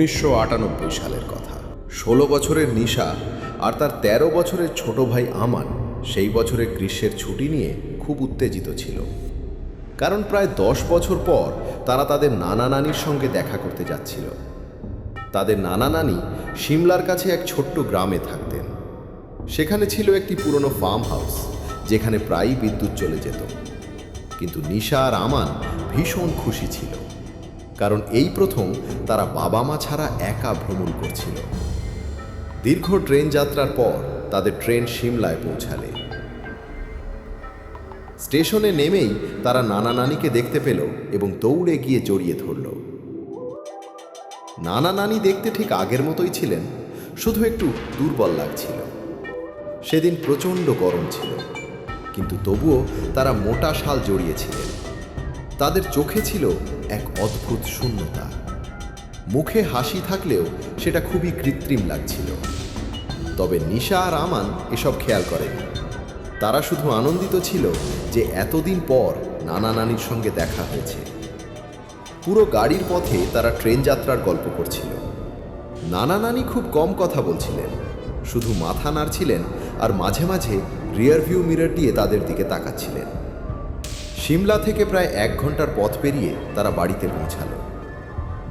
1998 সালের কথা। 16 বছরের নিশা আর তার 13 বছরের ছোট ভাই আমান সেই বছরের গ্রীষ্মের ছুটি নিয়ে খুব উত্তেজিত ছিল, কারণ প্রায় 10 বছর পর তারা তাদের নানা নানির সঙ্গে দেখা করতে যাচ্ছিল। তাদের নানা নানি সিমলার কাছে এক ছোট্ট গ্রামে থাকতেন। সেখানে ছিল একটি পুরনো ফার্ম হাউস, যেখানে প্রায়ই বিদ্যুৎ চলে যেত। কিন্তু নিশা আর আমান ভীষণ খুশি ছিল, কারণ এই প্রথম তারা বাবা মা ছাড়া একা ভ্রমণ করছিল। দীর্ঘ ট্রেন যাত্রার পর তাদের ট্রেন সিমলায় পৌঁছালে। স্টেশনে নেমেই তারা নানা নানিকে দেখতে পেল এবং দৌড়ে গিয়ে জড়িয়ে ধরল। নানা নানি দেখতে ঠিক আগের মতোই ছিলেন, শুধু একটু দুর্বল লাগছিল। সেদিন প্রচণ্ড গরম ছিল, কিন্তু তবুও তারা মোটা শাল জড়িয়েছিলেন। তাদের চোখে ছিল এক অদ্ভুত শূন্যতা। মুখে হাসি থাকলেও সেটা খুবই কৃত্রিম লাগছিল। তবে নিশা আর আমান এসব খেয়াল করেনি। তারা শুধু আনন্দিত ছিল যে এতদিন পর নানা নানির সঙ্গে দেখা হয়েছে। পুরো গাড়ির পথে তারা ট্রেন যাত্রার গল্প করছিল। নানা নানি খুব কম কথা বলছিলেন, শুধু মাথা নাড়ছিলেন আর মাঝে মাঝে রিয়ার ভিউ মিরর দিয়ে তাদের দিকে তাকাচ্ছিলেন। সিমলা থেকে প্রায় 1 ঘন্টার পথ পেরিয়ে তারা বাড়িতে পৌঁছালো।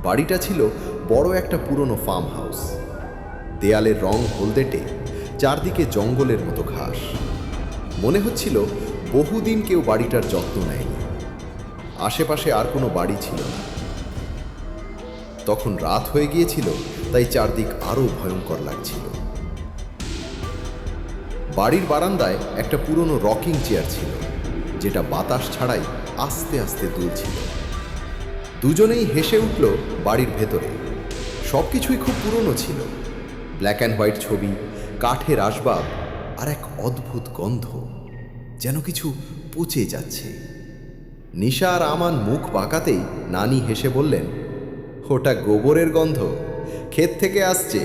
বাড়িটা ছিল বড় একটা পুরনো ফার্ম হাউস। দেয়ালের রং হলদেটে, চারদিকে জঙ্গলের মতো ঘাস। মনে হচ্ছিল বহুদিন কেউ বাড়িটার যত্ন নেয়নি। আশেপাশে আর কোনো বাড়ি ছিল না। তখন রাত হয়ে গিয়েছিল, তাই চারদিক আরও ভয়ঙ্কর লাগছিল। বাড়ির বারান্দায় একটা পুরনো রকিং চেয়ার ছিল, যেটা বাতাস ছাড়াই আস্তে আস্তে দুলছিল। দুজনেই হেসে উঠল। বাড়ির ভেতরে সব কিছুই খুব পুরনো ছিল। ব্ল্যাক অ্যান্ড হোয়াইট ছবি, কাঠের আসবাব আর এক অদ্ভুত গন্ধ, যেন কিছু পচে যাচ্ছে। নিশা আর আমান মুখ বাঁকাতেই নানি হেসে বললেন, ওটা গোবরের গন্ধ, ক্ষেত থেকে আসছে।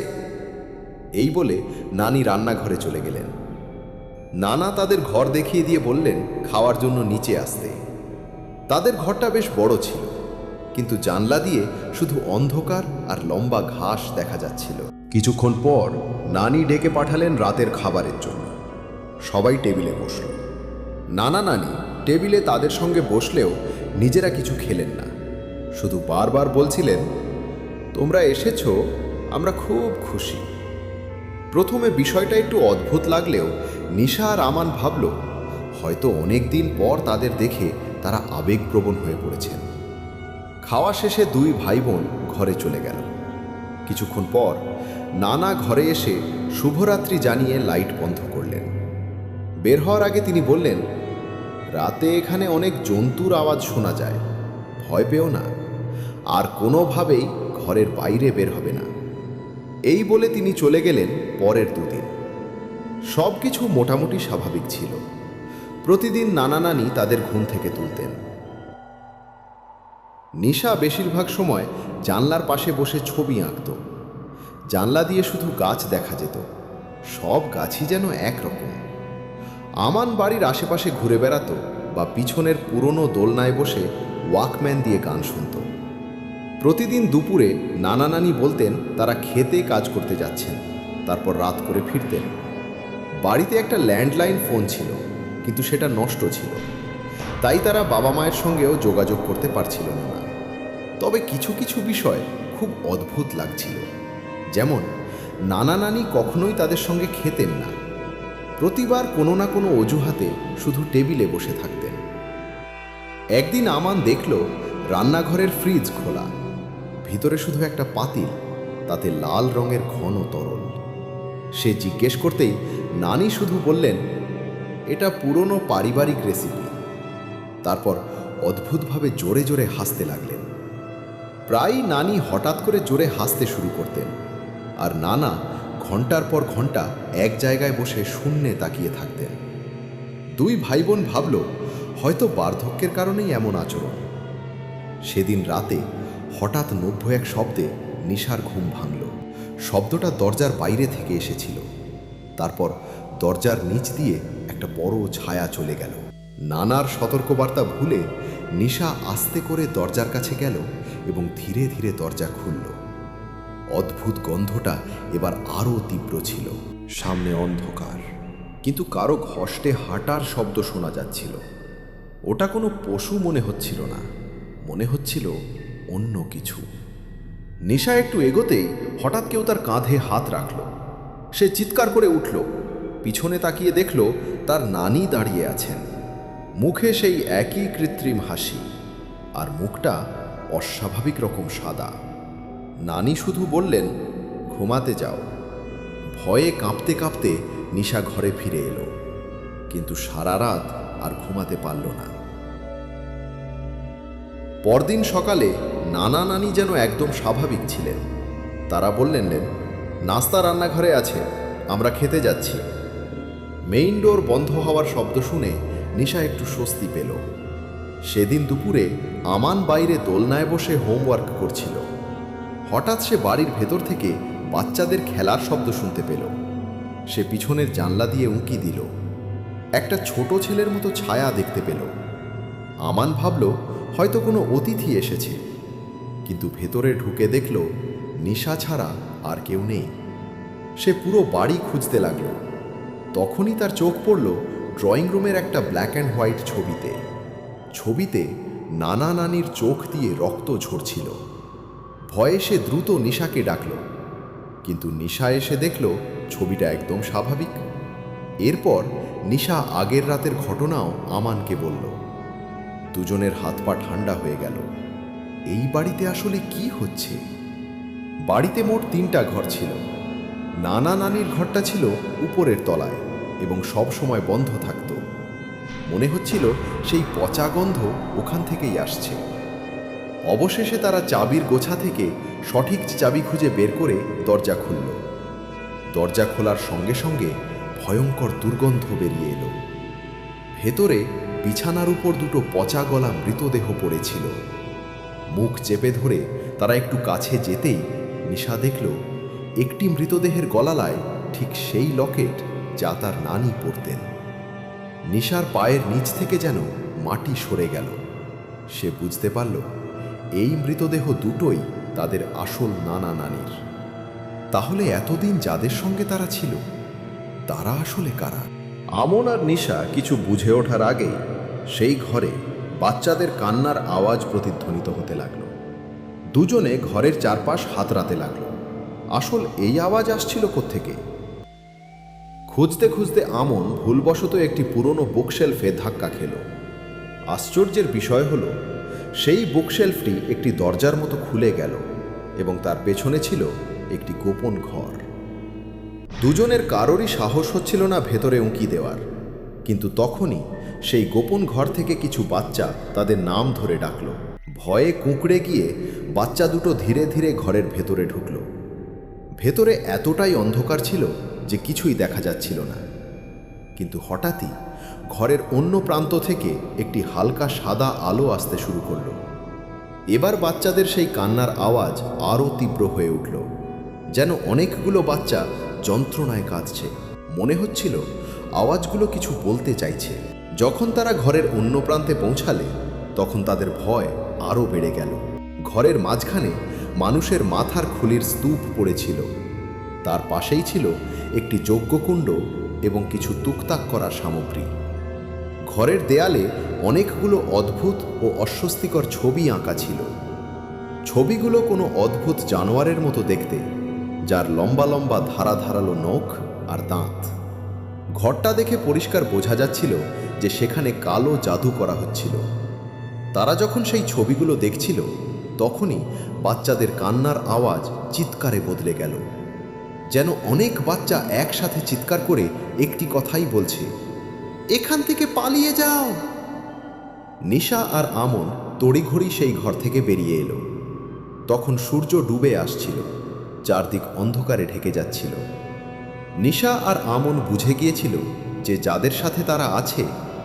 এই বলে নানি রান্নাঘরে চলে গেলেন। নানা তাদের ঘর দেখিয়ে দিয়ে বললেন খাওয়ার জন্য নিচে আসতে। তাদের ঘরটা বেশ বড় ছিল, কিন্তু জানলা দিয়ে শুধু অন্ধকার আর লম্বা ঘাস দেখা যাচ্ছিল। কিছুক্ষণ পর নানি ডেকে পাঠালেন রাতের খাবারের জন্য। সবাই টেবিলে বসল। নানা নানি টেবিলে তাদের সঙ্গে বসলেও নিজেরা কিছু খেলেন না, শুধু বারবার বলছিলেন, তোমরা এসেছো, আমরা খুব খুশি। প্রথমে বিষয়টা একটু অদ্ভুত লাগলেও নিশা আর আমান ভাবল, হয়তো অনেক দিন পর তাদের দেখে তারা আবেগপ্রবণ হয়ে পড়েছেন। খাওয়া শেষে 2 ভাই বোন ঘরে চলে গেল। কিছুক্ষণ পর নানা ঘরে এসে শুভরাত্রি জানিয়ে লাইট বন্ধ করলেন। বের হওয়ার আগে তিনি বললেন, রাতে এখানে অনেক জন্তুর আওয়াজ শোনা যায়, ভয় পেও না, আর কোনোভাবেই ঘরের বাইরে বের হবে না। এই বলে তিনি চলে গেলেন। পরের 2 দিন সব কিছু মোটামুটি স্বাভাবিক ছিল। প্রতিদিন নানা নানি তাদের ঘুম থেকে তুলতেন। নিশা বেশিরভাগ সময় জানলার পাশে বসে ছবি আঁকত। জানলা দিয়ে শুধু গাছ দেখা যেত, সব গাছই যেন একরকম। আমান বাড়ির আশেপাশে ঘুরে বেড়াতো বা পিছনের পুরনো দোলনায় বসে ওয়াকম্যান দিয়ে গান শুনত। প্রতিদিন দুপুরে নানা নানি বলতেন তারা খেতে কাজ করতে যাচ্ছেন, তারপর রাত করে ফিরতেন। বাড়িতে একটা ল্যান্ডলাইন ফোন ছিল, কিন্তু সেটা নষ্ট ছিল, তাই তারা বাবা মায়ের সঙ্গেও যোগাযোগ করতে পারছিল না। তবে কিছু কিছু বিষয় খুব অদ্ভুত লাগছিল, যেমন নানা নানি কখনোই তাদের সঙ্গে খেতেন না। প্রতিবার কোনো না কোনো অজুহাতে শুধু টেবিলে বসে থাকতেন। একদিন আমান দেখল রান্নাঘরের ফ্রিজ খোলা, ভিতরে শুধু একটা পাতিল, তাতে লাল রঙের ঘন তরল। সে জিজ্ঞেস করতেই নানি শুধু বললেন, এটা পুরনো পারিবারিক রেসিপি। তারপর অদ্ভুতভাবে জোরে জোরে হাসতে লাগলেন। প্রায়ই নানি হঠাৎ করে জোরে হাসতে শুরু করতেন, আর নানা ঘন্টার পর ঘন্টা এক জায়গায় বসে শূন্যে তাকিয়ে থাকতেন। 2 ভাই বোন ভাবল, হয়তো বার্ধক্যের কারণেই এমন আচরণ। সেদিন রাতে হঠাৎ নভ্য এক শব্দে নিশার ঘুম ভাঙল। শব্দটা দরজার বাইরে থেকে এসেছিল। তারপর দরজার নিচ দিয়ে একটা বড় ছায়া চলে গেল। নানার সতর্কবার্তা ভুলে নিশা আস্তে করে দরজার কাছে গেল এবং ধীরে ধীরে দরজা খুলল। অদ্ভুত গন্ধটা এবার আরও তীব্র ছিল। সামনে অন্ধকার, কিন্তু কারো ঘষ্টে হাঁটার শব্দ শোনা যাচ্ছিল। ওটা কোনো পশু মনে হচ্ছিল না, মনে হচ্ছিল অন্য কিছু। নিশা একটু এগোতেই হঠাৎ কেউ তার কাঁধে হাত রাখল। সে চিৎকার করে উঠল, পিছনে তাকিয়ে দেখল তার নানি দাঁড়িয়ে আছেন। মুখে সেই একই কৃত্রিম হাসি, আর মুখটা অস্বাভাবিক রকম সাদা। নানি শুধু বললেন, ঘুমাতে যাও। ভয়ে কাঁপতে কাঁপতে নিশা ঘরে ফিরে এলো, কিন্তু সারা রাত আর ঘুমাতে পারল না। পরদিন সকালে নানা নানি যেন একদম স্বাভাবিক ছিলেন। তারা বললেন, নাস্তা রান্নাঘরে আছে, আমরা খেতে যাচ্ছি। মেইন ডোর বন্ধ হওয়ার শব্দ শুনে নিশা একটু স্বস্তি পেল। সেদিন দুপুরে আমান বাইরে দোলনায় বসে হোমওয়ার্ক করছিল। হঠাৎ সে বাড়ির ভেতর থেকে বাচ্চাদের খেলার শব্দ শুনতে পেল। সে পিছনের জানলা দিয়ে উঁকি দিল। একটা ছোট ছেলের মতো ছায়া দেখতে পেল। আমান ভাবল হয়তো কোনো অতিথি এসেছে, কিন্তু ভেতরে ঢুকে দেখল নিশা ছাড়া আর কেউ নেই। সে পুরো বাড়ি খুঁজতে লাগল। তখনই তার চোখ পড়ল ড্রয়িং রুমের একটা ব্ল্যাক অ্যান্ড হোয়াইট ছবিতে। ছবিতে নানা নানির চোখ দিয়ে রক্ত ঝরছিল। ভয়ে সে দ্রুত নিশাকে ডাকল, কিন্তু নিশা এসে দেখল ছবিটা একদম স্বাভাবিক। এরপর নিশা আগের রাতের ঘটনাও আমানকে বলল। দুজনের হাত পা ঠান্ডা হয়ে গেল। এই বাড়িতে আসলে কি হচ্ছে? বাড়িতে মোট 3টা ঘর ছিল। নানা নানির ঘরটা ছিল উপরের তলায় এবং সব সময় বন্ধ থাকত। মনে হচ্ছিল সেই পচা গন্ধ ওখান থেকেই আসছে। অবশেষে তারা চাবির গোছা থেকে সঠিক চাবি খুঁজে বের করে দরজা খুলল। দরজা খোলার সঙ্গে সঙ্গে ভয়ঙ্কর দুর্গন্ধ বেরিয়ে এলো। ভেতরে বিছানার উপর 2টো পচা গলা মৃতদেহ পড়েছিল। মুখ চেপে ধরে তারা একটু কাছে যেতেই নিশা দেখল একটি মৃতদেহের গলালায় ঠিক সেই লকেট যা তার নানি পরতেন। নিশার পায়ের নিচ থেকে যেন মাটি সরে গেল। সে বুঝতে পারল এই মৃতদেহ দুটোই তাদের আসল নানা নানির। তাহলে এতদিন যাদের সঙ্গে তারা ছিল, তারা আসলে কারা? আমন আর নিশা কিছু বুঝে ওঠার আগেই সেই ঘরে বাচ্চাদের কান্নার আওয়াজ প্রতিধ্বনিত হতে লাগলো। দুজনে ঘরের চারপাশ হাতড়াতে লাগলো। আসল এই আওয়াজ আসছিল কোত্থেকে? খুঁজতে খুঁজতে আমন ভুলবশত একটি পুরনো বুকশেলফে ধাক্কা খেল। আশ্চর্যের বিষয় হলো সেই বুকশেলফটি একটি দরজার মতো খুলে গেল এবং তার পেছনে ছিল একটি গোপন ঘর। দুজনের কারোরই সাহস হচ্ছিল না ভেতরে উঁকি দেওয়ার, কিন্তু তখনই সেই গোপন ঘর থেকে কিছু বাচ্চা তাদের নাম ধরে ডাকল। ভয়ে কুঁকড়ে গিয়ে বাচ্চা দুটো ধীরে ধীরে ঘরের ভেতরে ঢুকল। ভেতরে এতটাই অন্ধকার ছিল যে কিছুই দেখা যাচ্ছিল না। কিন্তু হঠাৎই ঘরের অন্য প্রান্ত থেকে একটি হালকা সাদা আলো আসতে শুরু করল। এবার বাচ্চাদের সেই কান্নার আওয়াজ আরও তীব্র হয়ে উঠল, যেন অনেকগুলো বাচ্চা যন্ত্রণায় কাঁদছে। মনে হচ্ছিল আওয়াজগুলো কিছু বলতে চাইছে। যখন তারা ঘরের অন্য প্রান্তে পৌঁছালে তখন তাদের ভয় আরও বেড়ে গেল। ঘরের মাঝখানে মানুষের মাথার খুলির স্তূপ পড়েছিল। তার পাশেই ছিল একটি যজ্ঞকুণ্ড এবং কিছু তুকতাক করার সামগ্রী। ঘরের দেয়ালে অনেকগুলো অদ্ভুত ও অস্বস্তিকর ছবি আঁকা ছিল। ছবিগুলো কোনো অদ্ভুত জানোয়ারের মতো দেখতে, যার লম্বা লম্বা ধারা ধারালো নখ আর দাঁত। ঘরটা দেখে পরিষ্কার বোঝা যাচ্ছিল যে সেখানে কালো জাদু করা হচ্ছিল। তারা যখন সেই ছবিগুলো দেখছিল তখনই বাচ্চাদের কান্নার আওয়াজ চিৎকারে বদলে গেল, যেন অনেক বাচ্চা একসাথে চিৎকার করে একটি কথাই বলছে, এখান থেকে পালিয়ে যাও। নিশা আর আমন তড়িঘড়ি সেই ঘর থেকে বেরিয়ে এলো। তখন সূর্য ডুবে আসছিল, চারদিক অন্ধকারে ঢেকে যাচ্ছিল। নিশা আর আমন বুঝে গিয়েছিল যে যাদের সাথে তারা আছে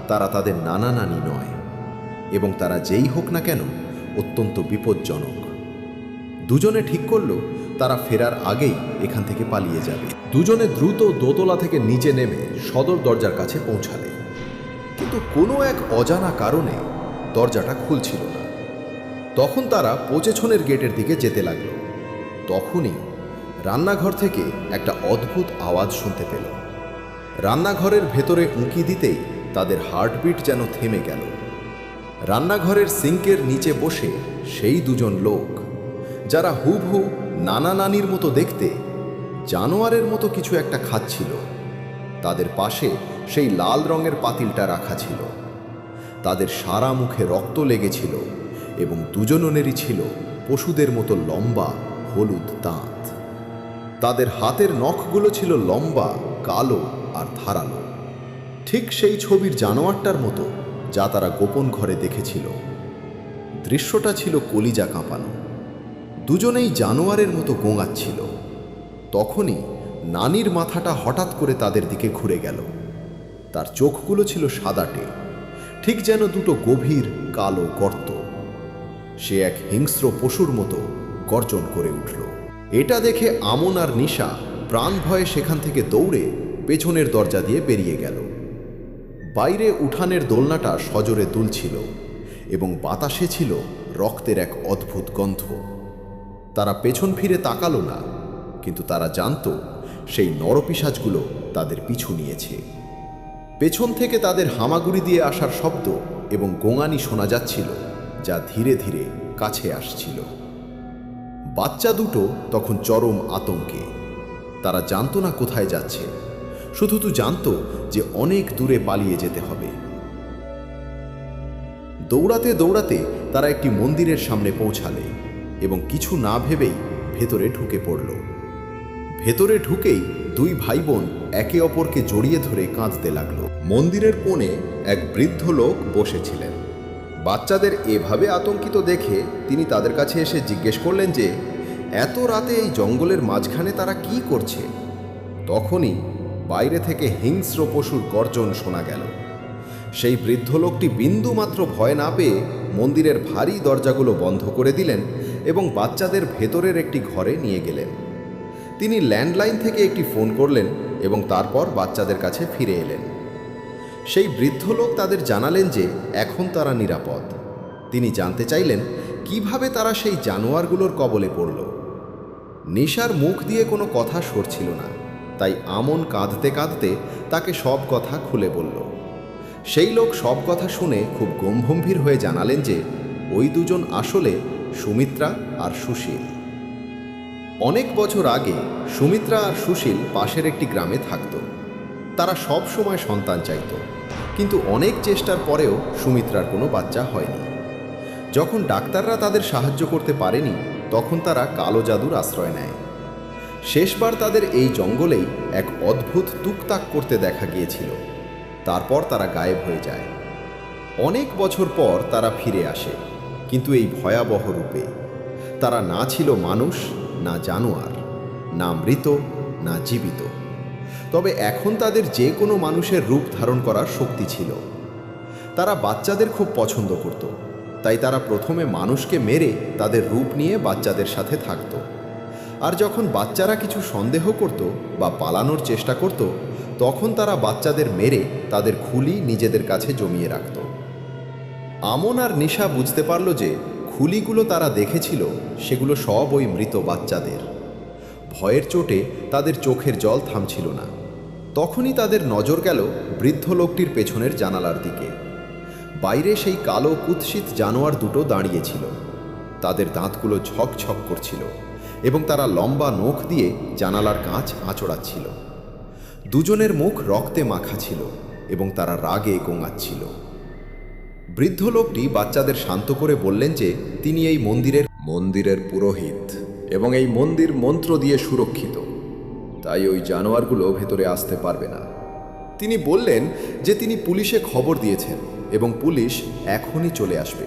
তারা তাদের নানা নানি নয়, এবং তারা যেই হোক না কেন অত্যন্ত বিপজ্জনক। দুজনে ঠিক করল তারা ফেরার আগেই এখান থেকে পালিয়ে যাবে। দুজনে দ্রুত দোতলা থেকে নিচে নেমে সদর দরজার কাছে পৌঁছালে, কিন্তু কোনো এক অজানা কারণে দরজাটা খুলছিল না। তখন তারা পেছনের গেটের দিকে যেতে লাগলো। তখনই রান্নাঘর থেকে একটা অদ্ভুত আওয়াজ শুনতে পেল। রান্নাঘরের ভেতরে উঁকি দিতেই তাদের হার্টবিট যেন থেমে গেল। রান্নাঘরের সিঙ্কের নিচে বসে সেই দুজন লোক, যারা হুবহু নানা নানির মতো দেখতে, জানোয়ারের মতো কিছু একটা খাচ্ছিল। তাদের পাশে সেই লাল রঙের পাতিলটা রাখা ছিল। তাদের সারা মুখে রক্ত লেগেছিল এবং দুজনেরই ছিল পশুদের মতো লম্বা হলুদ দাঁত। তাদের হাতের নখগুলো ছিল লম্বা, কালো আর ধারালো, ঠিক সেই ছবির জানোয়ারটার মতো যা তারা গোপন ঘরে দেখেছিল। দৃশ্যটা ছিল কলিজা কাঁপানো। দুজনেই জানোয়ারের মতো গোঙাচ্ছিল। তখনই নানির মাথাটা হঠাৎ করে তাদের দিকে ঘুরে গেল। তার চোখগুলো ছিল সাদাটে, ঠিক যেন দুটো গভীর কালো গর্ত। সে এক হিংস্র পশুর মতো গর্জন করে উঠল। এটা দেখে আমন আর নিশা প্রাণ ভয়ে সেখান থেকে দৌড়ে পেছনের দরজা দিয়ে বেরিয়ে গেল। বাইরে উঠানের দোলনাটা সজোরে দুলছিল এবং বাতাসে ছিল রক্তের এক অদ্ভুত গন্ধ। তারা পেছন ফিরে তাকালো না, কিন্তু তারা জানত সেই নরপিশাচগুলো তাদের পিছু নিয়েছে। পেছন থেকে তাদের হামাগুড়ি দিয়ে আসার শব্দ এবং গোঙানি শোনা যাচ্ছিল, যা ধীরে ধীরে কাছে আসছিল। বাচ্চা দুটো তখন চরম আতঙ্কে। তারা জানত না কোথায় যাচ্ছে, শুধু জানত যে অনেক দূরে পালিয়ে যেতে হবে। দৌড়াতে দৌড়াতে তারা একটি মন্দিরের সামনে পৌঁছালে এবং কিছু না ভেবেই ভেতরে ঢুকে পড়ল। ভেতরে ঢুকেই দুই ভাই বোন একে অপরকে জড়িয়ে ধরে কাঁদতে লাগলো। মন্দিরের কোণে এক বৃদ্ধ লোক বসেছিলেন। বাচ্চাদের এভাবে আতঙ্কিত দেখে তিনি তাদের কাছে এসে জিজ্ঞেস করলেন যে এত রাতে এই জঙ্গলের মাঝখানে তারা কি করছে। তখনই বাইরে থেকে হিংস্র পশুর গর্জন শোনা গেল। সেই বৃদ্ধ লোকটি বিন্দুমাত্র ভয় না পেয়ে মন্দিরের ভারী দরজাগুলো বন্ধ করে দিলেন এবং বাচ্চাদের ভেতরের একটি ঘরে নিয়ে গেলেন। তিনি ল্যান্ডলাইন থেকে একটি ফোন করলেন এবং তারপর বাচ্চাদের কাছে ফিরে এলেন। সেই বৃদ্ধ লোক তাদের জানালেন যে এখন তারা নিরাপদ। তিনি জানতে চাইলেন কিভাবে তারা সেই জানোয়ারগুলোর কবলে পড়ল। নিশার মুখ দিয়ে কোনো কথা সরছিল না, তাই আমন কাঁদতে কাঁদতে তাকে সব কথা খুলে বলল। সেই লোক সব কথা শুনে খুব গম্ভীর হয়ে জানালেন যে ওই দুজন আসলে সুমিত্রা আর সুশীল। অনেক বছর আগে সুমিত্রা আর সুশীল পাশের একটি গ্রামে থাকত। তারা সব সময় সন্তান চাইত, কিন্তু অনেক চেষ্টার পরেও সুমিত্রার কোনো বাচ্চা হয়নি। যখন ডাক্তাররা তাদের সাহায্য করতে পারেনি, তখন তারা কালো জাদুর আশ্রয় নেয়। শেষবার তাদের এই জঙ্গলেই এক অদ্ভুত তুকতাক করতে দেখা গিয়েছিল। তারপর তারা গায়েব হয়ে যায়। অনেক বছর পর তারা ফিরে আসে, কিন্তু এই ভয়াবহ রূপে। তারা না ছিল মানুষ, না জানোয়ার, না মৃত, না জীবিত। তবে এখন তাদের যে কোনো মানুষের রূপ ধারণ করার শক্তি ছিল। তারা বাচ্চাদের খুব পছন্দ করত, তাই তারা প্রথমে মানুষকে মেরে তাদের রূপ নিয়ে বাচ্চাদের সাথে থাকত। আর যখন বাচ্চারা কিছু সন্দেহ করত বা পালানোর চেষ্টা করত, তখন তারা বাচ্চাদের মেরে তাদের খুলি নিজেদের কাছে জমিয়ে রাখত। আমন আর নিশা বুঝতে পারল যে খুলিগুলো তারা দেখেছিল সেগুলো সব ওই মৃত বাচ্চাদের। ভয়ের চোটে তাদের চোখের জল থামছিল না। তখনই তাদের নজর গেল বৃদ্ধ লোকটির পেছনের জানালার দিকে। বাইরে সেই কালো কুৎসিত জানোয়ার দুটো দাঁড়িয়েছিল। তাদের দাঁতগুলো ঝকঝক করছিল এবং তারা লম্বা নখ দিয়ে জানালার কাঁচ আঁচড়াচ্ছিল। দুজনের মুখ রক্তে মাখা ছিল এবং তারা রাগে গোঙাচ্ছিল। বৃদ্ধ লোকটি বাচ্চাদের শান্ত করে বললেন যে তিনি এই মন্দিরের পুরোহিত এবং এই মন্দির মন্ত্র দিয়ে সুরক্ষিত, তাই ওই জানোয়ারগুলো ভেতরে আসতে পারবে না। তিনি বললেন যে তিনি পুলিশে খবর দিয়েছেন এবং পুলিশ এখনই চলে আসবে।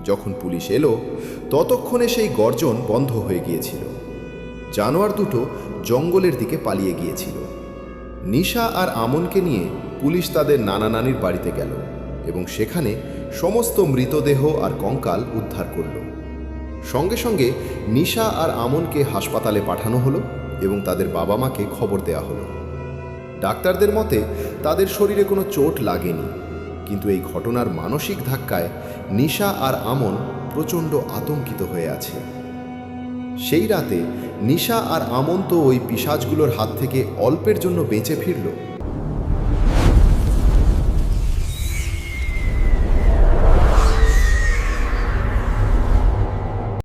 যখন পুলিশ এলো, ততক্ষণে সেই গর্জন বন্ধ হয়ে গিয়েছিল। জানোয়ার দুটো জঙ্গলের দিকে পালিয়ে গিয়েছিল। নিশা আর আমনকে নিয়ে পুলিশ তাদের নানা নানির বাড়িতে গেল এবং সেখানে সমস্ত মৃতদেহ আর কঙ্কাল উদ্ধার করল। সঙ্গে সঙ্গে নিশা আর আমনকে হাসপাতালে পাঠানো হলো এবং তাদের বাবা মাকে খবর দেওয়া হলো। ডাক্তারদের মতে তাদের শরীরে কোনো চোট লাগেনি, কিন্তু এই ঘটনার মানসিক ধাক্কায় নিশা আর আমন প্রচণ্ড আতঙ্কিত হয়ে আছে। সেই রাতে নিশা আর আমন্ত ওই পিশাচগুলোর হাত থেকে অল্পের জন্য বেঁচে ফিরল,